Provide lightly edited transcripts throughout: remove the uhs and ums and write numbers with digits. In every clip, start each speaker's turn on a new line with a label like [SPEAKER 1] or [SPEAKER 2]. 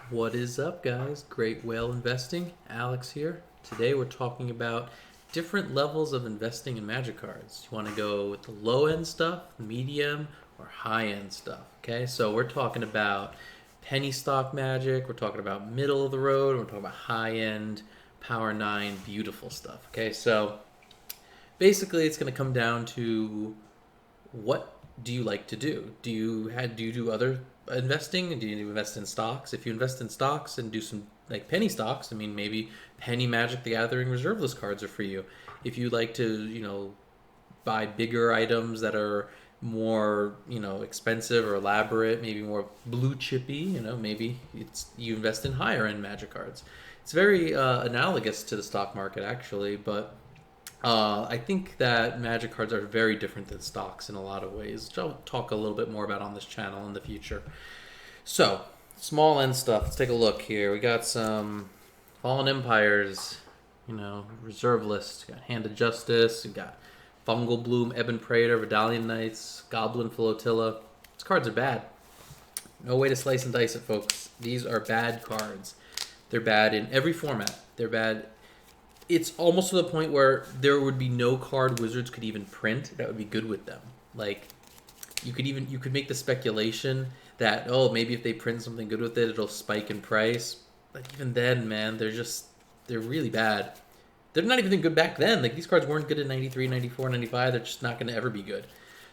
[SPEAKER 1] What is up, guys? Great Whale Investing. Alex here. Today we're talking about different levels of investing in Magic cards. You want to go with the low end stuff, medium, or high end stuff. Okay, so we're talking about penny stock Magic, we're talking about middle of the road, we're talking about high end, Power 9, beautiful stuff. Okay, so basically it's going to come down to what do you like to do? Do you do other investing? Do you invest in stocks? If you invest in stocks and do some like penny stocks, I mean maybe penny Magic the Gathering reserve list cards are for you. If you like to, buy bigger items that are more, expensive or elaborate, maybe more blue chippy, maybe it's you invest in higher end Magic cards. It's very analogous to the stock market actually, but I think that Magic cards are very different than stocks in a lot of ways, which I'll talk a little bit more about on this channel in the future. So, small end stuff. Let's take a look here. We got some Fallen Empires, reserve list. We got Hand of Justice. We got Fungal Bloom, Ebon Praetor, Vidalian Knights, Goblin Flotilla. These cards are bad. No way to slice and dice it, folks. These are bad cards. They're bad in every format. They're bad. It's almost to the point where there would be no card Wizards could even print that would be good with them. Like you could make the speculation that maybe if they print something good with it it'll spike in price. But even then, man, they're really bad. They're not even good back then. Like these cards weren't good in 93, 94, 95. They're just not going to ever be good.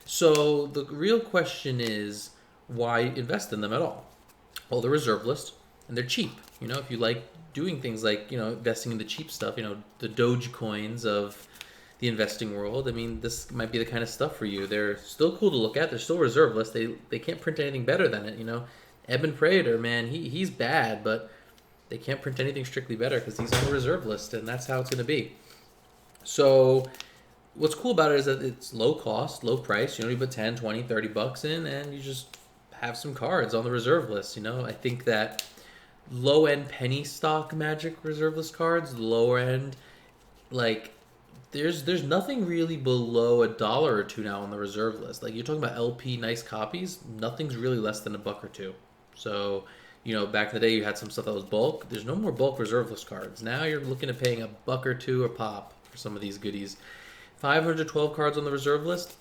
[SPEAKER 1] So the real question is why invest in them at all? Well, they're reserve list and they're cheap. If you like doing things like, investing in the cheap stuff, the Doge coins of the investing world, I mean, this might be the kind of stuff for you. They're still cool to look at. They're still reserve list. They can't print anything better than it, Ebon Praetor, man, he's bad, but they can't print anything strictly better because he's on the reserve list, and that's how it's going to be. So what's cool about it is that it's low cost, low price. You put 10, 20, 30 bucks in, and you just have some cards on the reserve list. I think that low end penny stock Magic reserve list cards, lower end, like there's nothing really below $1 or two now on the reserve list. Like you're talking about LP nice copies, nothing's really less than $1 or two. So back in the day you had some stuff that was bulk. There's no more bulk reserve list cards. Now you're looking at paying $1 or two a pop for some of these goodies. 512 cards on the reserve list.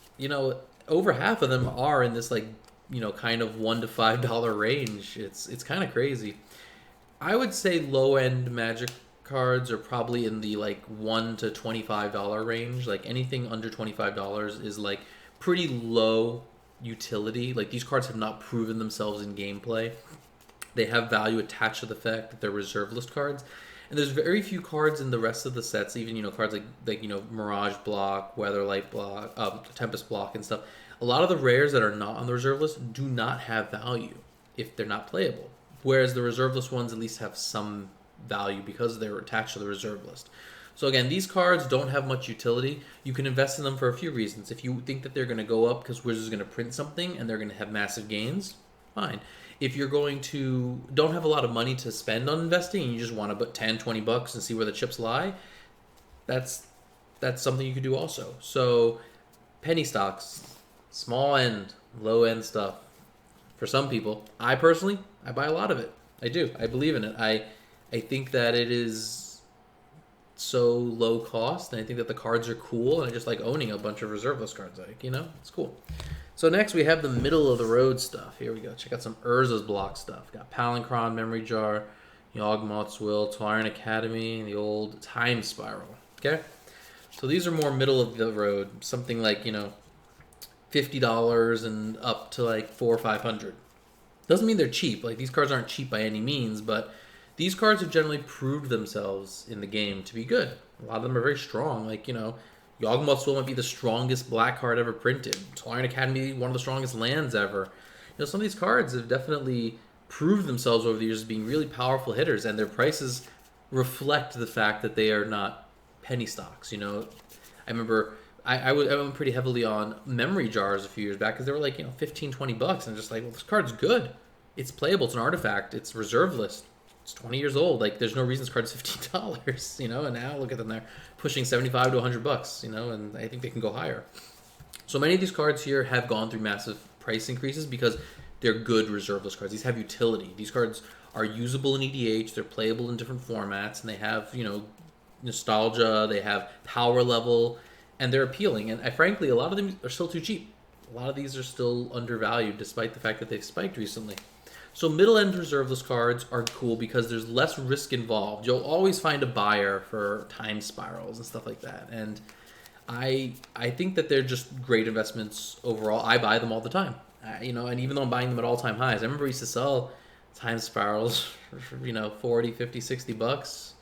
[SPEAKER 1] Over half of them are in this kind of $1 to $5 range. It's kind of crazy. I would say low end Magic cards are probably in the $1 to $25 range. Like anything under $25 is pretty low utility. Like these cards have not proven themselves in gameplay. They have value attached to the fact that they're reserve list cards. And there's very few cards in the rest of the sets, even cards like Mirage Block, Weatherlight Block, Tempest Block and stuff. A lot of the rares that are not on the reserve list do not have value if they're not playable. Whereas the reserve list ones at least have some value because they're attached to the reserve list. So again, these cards don't have much utility. You can invest in them for a few reasons. If you think that they're going to go up because Wizards is going to print something and they're going to have massive gains, fine. If you're don't have a lot of money to spend on investing and you just want to put 10, 20 bucks and see where the chips lie, that's something you could do also. So penny stocks, small end, low end stuff. For some people, I personally buy a lot of it. I do. I believe in it. I think that it is so low cost, and I think that the cards are cool, and I just like owning a bunch of reserve list cards. It's cool. So next we have the middle of the road stuff. Here we go. Check out some Urza's block stuff. Got Palinchron, Memory Jar, Yawgmoth's Will, Tolarian Academy, and the old Time Spiral. Okay? So these are more middle of the road. Something like, $50 and up to $400 or $500. Doesn't mean they're cheap. These cards aren't cheap by any means, but these cards have generally proved themselves in the game to be good. A lot of them are very strong. Yawgmoth's Will might be the strongest black card ever printed. Tolarian Academy, one of the strongest lands ever. Some of these cards have definitely proved themselves over the years as being really powerful hitters, and their prices reflect the fact that they are not penny stocks. I remember I went pretty heavily on Memory Jars a few years back because they were 15, 20 bucks, and just well, this card's good. It's playable. It's an artifact. It's reserve list. It's 20 years old. There's no reason this card's $15, and now look at them. They're pushing 75 to 100 bucks, and I think they can go higher. So many of these cards here have gone through massive price increases because they're good reserveless cards. These have utility. These cards are usable in EDH. They're playable in different formats, and they have nostalgia. They have power level, and they're appealing. And frankly, a lot of them are still too cheap. A lot of these are still undervalued, despite the fact that they've spiked recently. So middle-end reserveless cards are cool because there's less risk involved. You'll always find a buyer for time spirals and stuff like that. And I think that they're just great investments overall. I buy them all the time. And even though I'm buying them at all-time highs, I remember we used to sell time spirals for 40, 50, 60 bucks.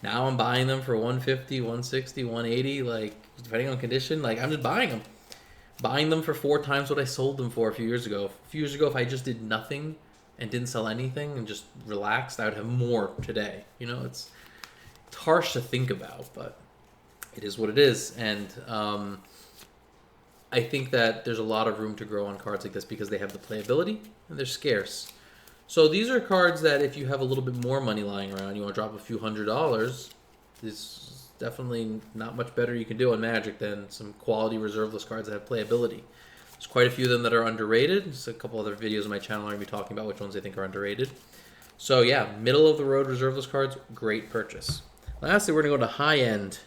[SPEAKER 1] Now I'm buying them for 150, 160, 180, like depending on condition. Like I'm just buying them. Buying them for 4 times what I sold them for a few years ago. A few years ago, if I just did nothing and didn't sell anything and just relaxed, I would have more today. It's harsh to think about, but it is what it is. And I think that there's a lot of room to grow on cards like this because they have the playability and they're scarce. So these are cards that if you have a little bit more money lying around, you want to drop a few $100s, this definitely not much better you can do on Magic than some quality reserveless cards that have playability. There's quite a few of them that are underrated. There's a couple other videos on my channel I'm going to be talking about which ones I think are underrated. So yeah, middle of the road reserveless cards, great purchase. Lastly, we're going to go to high end.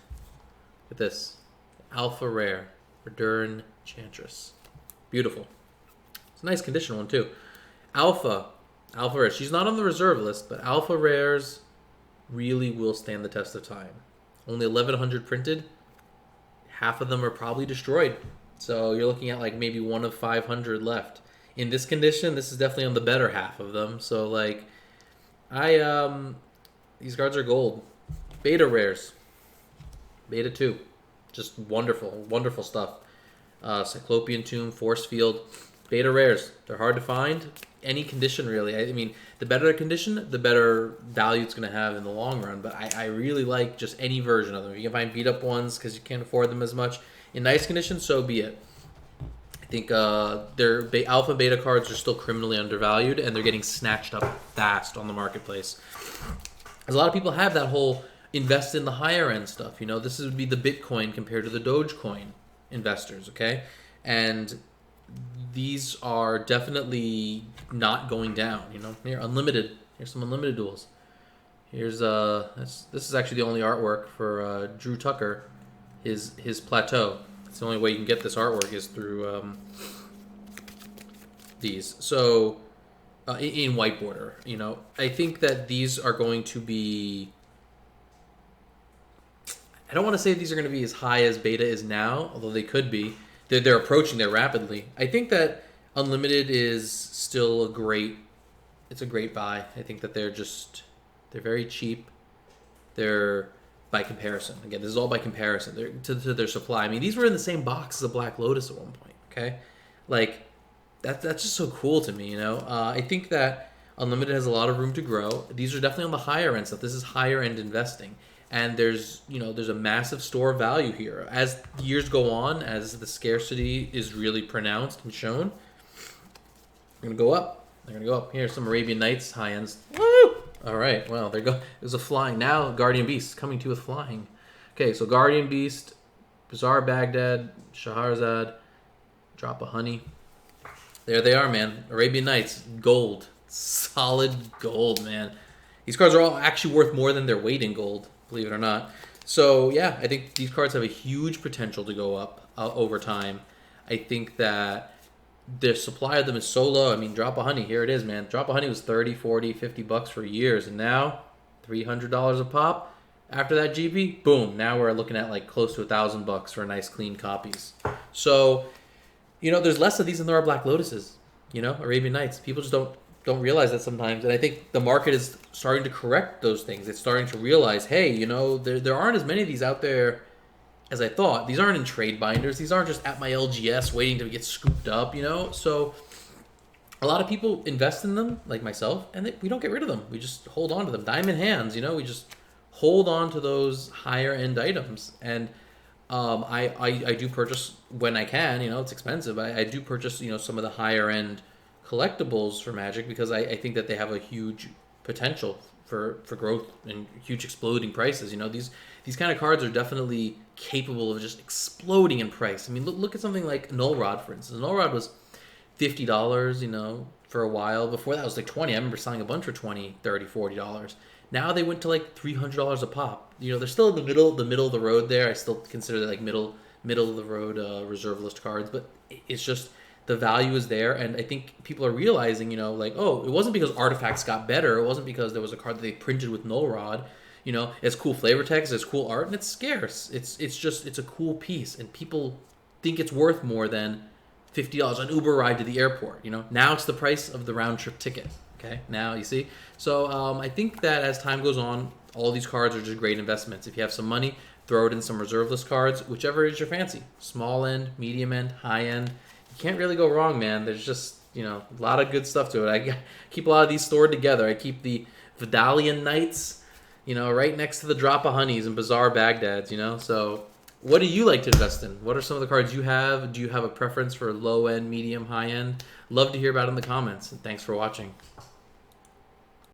[SPEAKER 1] Look at this. Alpha Rare, Reduran Enchantress. Beautiful. It's a nice condition one too. Alpha Rare. She's not on the reserve list, but Alpha Rares really will stand the test of time. Only 1,100 printed. Half of them are probably destroyed. So you're looking at like maybe 1 of 500 left. In this condition, this is definitely on the better half of them. So like, these cards are gold. Beta Rares. Beta 2. Just wonderful, wonderful stuff. Cyclopean Tomb, Force Field. Beta Rares. They're hard to find. Any condition, really. I mean, the better the condition, the better value it's going to have in the long run. But I really like just any version of them. If you can find beat-up ones because you can't afford them as much in nice condition, so be it. I think their alpha and beta cards are still criminally undervalued, and they're getting snatched up fast on the marketplace. As a lot of people have that whole invest in the higher-end stuff. This would be the Bitcoin compared to the Dogecoin investors, okay? And these are definitely not going down. Here, unlimited. Here's some unlimited duels. Here's this is actually the only artwork for Drew Tucker, his plateau. It's the only way you can get this artwork is through these. So in white border, I think that these are going to be. I don't want to say these are going to be as high as beta is now, although they could be. They're approaching there rapidly. I think that Unlimited is still a great buy. I think that they're very cheap. They're by comparison. Again, this is all by comparison. They're to their supply. I mean, these were in the same box as a Black Lotus at one point. Okay, like that's just so cool to me. I think that Unlimited has a lot of room to grow. These are definitely on the higher end stuff. This is higher end investing. And there's a massive store of value here. As years go on, as the scarcity is really pronounced and shown, they're going to go up. They're going to go up. Here's some Arabian Nights high ends. Woo! All right. Well, there go. There's a flying. Now Guardian Beast coming to you with flying. Okay, so Guardian Beast, Bazaar Baghdad, Shahrazad, Drop of Honey. There they are, man. Arabian Nights, gold. Solid gold, man. These cards are all actually worth more than their weight in gold. Believe it or not. So, yeah, I think these cards have a huge potential to go up over time. I think that the supply of them is so low. I mean, Drop of Honey, here it is, man. Drop of Honey was 30, 40, 50 bucks for years. And now, $300 a pop. After that GP, boom. Now we're looking at like close to $1,000 for nice, clean copies. So, there's less of these than there are Black Lotuses. Arabian Nights. People just don't realize that sometimes, and I think the market is starting to correct those things. It's starting to realize, hey, there aren't as many of these out there as I thought. These aren't in trade binders. These aren't just at my LGS waiting to get scooped up, So a lot of people invest in them, like myself, and we don't get rid of them. We just hold on to them. Diamond hands, we just hold on to those higher end items. And I do purchase when I can, it's expensive. I do purchase, some of the higher end collectibles for Magic because I think that they have a huge potential for growth and huge exploding prices. These kind of cards are definitely capable of just exploding in price. I mean, look at something like Null Rod, for instance. Null Rod was $50, for a while. Before that it was like 20. I remember selling a bunch for 20, 30, $40. Now they went to like $300 a pop. They're still in the middle of the road there. I still consider that like middle of the road reserve list cards, but it's just the value is there, and I think people are realizing, like, oh, it wasn't because artifacts got better. It wasn't because there was a card that they printed with null rod. It's cool flavor text, it's cool art, and it's scarce. It's a cool piece, and people think it's worth more than $50 an Uber ride to the airport. Now it's the price of the round trip ticket. Okay, now you see. So I think that as time goes on, all these cards are just great investments. If you have some money, throw it in some reserve list cards, whichever is your fancy. Small end, medium end, high end. You can't really go wrong, man. There's just a lot of good stuff to it. I keep a lot of these stored together. I keep the Vidalian Knights, right next to the Drop of Honeys and Bizarre Bagdads, So what do you like to invest in? What are some of the cards you have? Do you have a preference for low end, medium, high end? Love to hear about it in the comments. And thanks for watching.